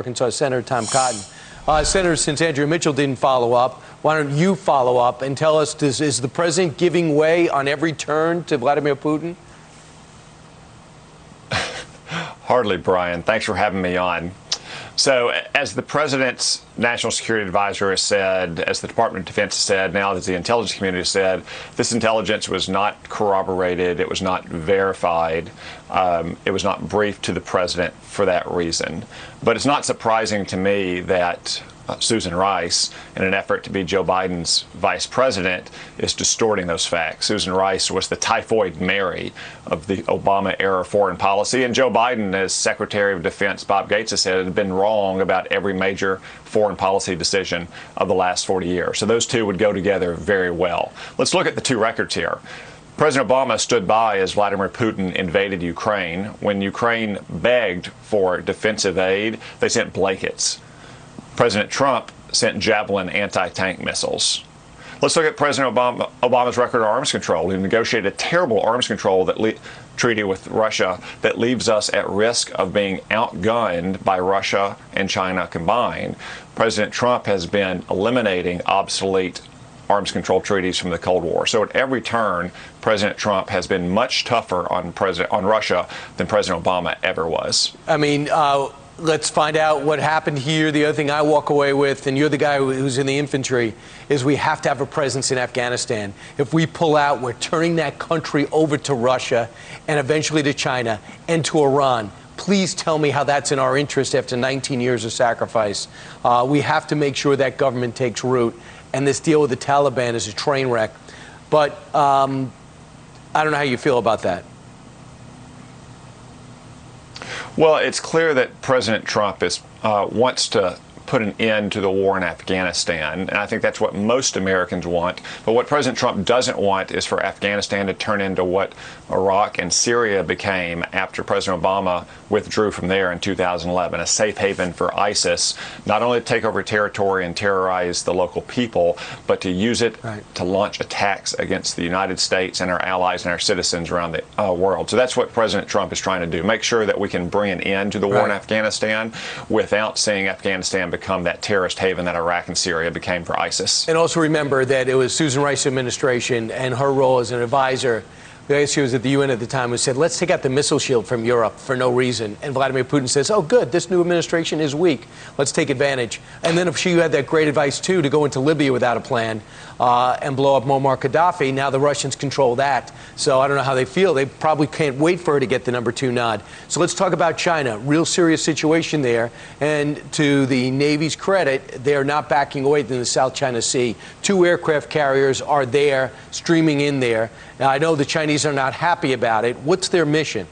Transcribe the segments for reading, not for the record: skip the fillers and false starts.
Arkansas, Senator Tom Cotton. Senator, since Andrew Mitchell didn't follow up, why don't you follow up and tell us, is the president giving way on every turn to Vladimir Putin? Hardly, Brian. Thanks for having me on. So, as the president's national security advisor has said, as the Department of Defense has said, now as the intelligence community has said, this intelligence was not corroborated, it was not verified, it was not briefed to the president for that reason. But it's not surprising to me that Susan Rice, in an effort to be Joe Biden's vice president, is distorting those facts. Susan Rice was the typhoid Mary of the Obama-era foreign policy, and Joe Biden, as Secretary of Defense Bob Gates has said, had been wrong about every major foreign policy decision of the last 40 years. So those two would go together very well. Let's look at the two records here. President Obama stood by as Vladimir Putin invaded Ukraine. When Ukraine begged for defensive aid, they sent blankets. President Trump sent Javelin anti-tank missiles. Let's look at President Obama's record of arms control. He negotiated a terrible arms control treaty with Russia that leaves us at risk of being outgunned by Russia and China combined. President Trump has been eliminating obsolete arms control treaties from the Cold War. So at every turn, President Trump has been much tougher on Russia than President Obama ever was. I mean, let's find out what happened here. The other thing I walk away with, and you're the guy who's in the infantry, is we have to have a presence in Afghanistan. If we pull out, we're turning that country over to Russia and eventually to China and to Iran. Please tell me how that's in our interest after 19 years of sacrifice. We have to make sure that government takes root, and this deal with the Taliban is a train wreck. But I don't know how you feel about that. Well, it's clear that President Trump wants to put an end to the war in Afghanistan, and I think that's what most Americans want. But what President Trump doesn't want is for Afghanistan to turn into what Iraq and Syria became after President Obama withdrew from there in 2011, a safe haven for ISIS, not only to take over territory and terrorize the local people, but to use it to launch attacks against the United States and our allies and our citizens around the world. So that's what President Trump is trying to do, make sure that we can bring an end to the war in Afghanistan without seeing Afghanistan become that terrorist haven that Iraq and Syria became for ISIS. And also remember that it was Susan Rice's administration and her role as an advisor. I guess she was at the UN at the time, who said, let's take out the missile shield from Europe for no reason. And Vladimir Putin says, oh, good, this new administration is weak. Let's take advantage. And then if she had that great advice, too, to go into Libya without a plan and blow up Muammar Gaddafi, now the Russians control that. So I don't know how they feel. They probably can't wait for her to get the #2 nod. So let's talk about China. Real serious situation there. And to the Navy's credit, they're not backing away in the South China Sea. 2 aircraft carriers are there, streaming in there. Now, I know the Chinese are not happy about it. What's their mission?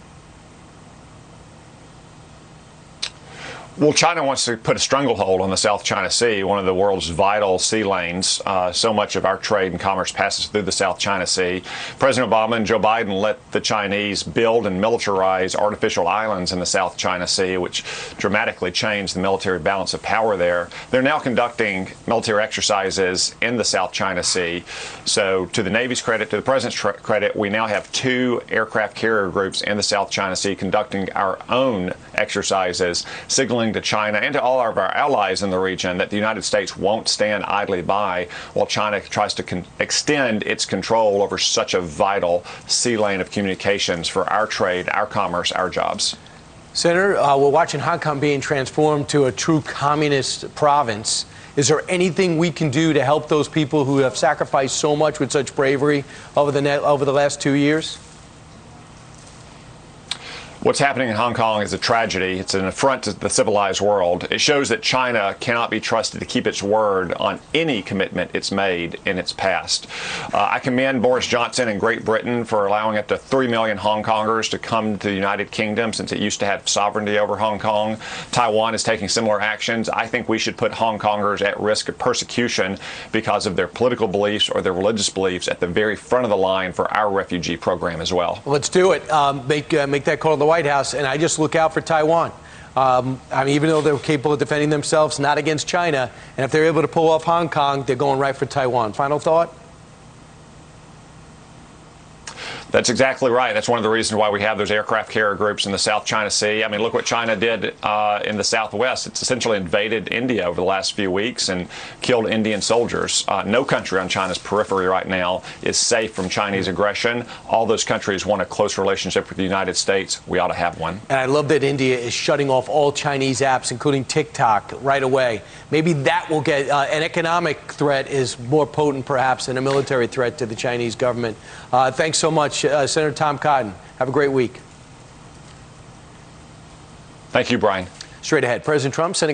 Well, China wants to put a stranglehold on the South China Sea, one of the world's vital sea lanes. So much of our trade and commerce passes through the South China Sea. President Obama and Joe Biden let the Chinese build and militarize artificial islands in the South China Sea, which dramatically changed the military balance of power there. They're now conducting military exercises in the South China Sea. So to the Navy's credit, to the President's credit, we now have 2 aircraft carrier groups in the South China Sea conducting our own exercises, signaling to China and to all of our allies in the region that the United States won't stand idly by while China tries to extend its control over such a vital sea lane of communications for our trade, our commerce, our jobs. Senator, we're watching Hong Kong being transformed to a true communist province. Is there anything we can do to help those people who have sacrificed so much with such bravery over the last 2 years? What's happening in Hong Kong is a tragedy. It's an affront to the civilized world. It shows that China cannot be trusted to keep its word on any commitment it's made in its past. I commend Boris Johnson and Great Britain for allowing up to 3 million Hong Kongers to come to the United Kingdom, since it used to have sovereignty over Hong Kong. Taiwan is taking similar actions. I think we should put Hong Kongers at risk of persecution because of their political beliefs or their religious beliefs at the very front of the line for our refugee program as well. Let's do it. Make that call to the White House, and I just look out for Taiwan. I mean, even though they're capable of defending themselves, not against China, and if they're able to pull off Hong Kong, they're going right for Taiwan. Final thought? That's exactly right. That's one of the reasons why we have those aircraft carrier groups in the South China Sea. I mean, look what China did in the Southwest. It's essentially invaded India over the last few weeks and killed Indian soldiers. No country on China's periphery right now is safe from Chinese aggression. All those countries want a close relationship with the United States. We ought to have one. And I love that India is shutting off all Chinese apps, including TikTok, right away. Maybe that will get an economic threat is more potent, perhaps, than a military threat to the Chinese government. Thanks so much, Senator Tom Cotton. Have a great week. Thank you, Brian. Straight ahead, President Trump sending a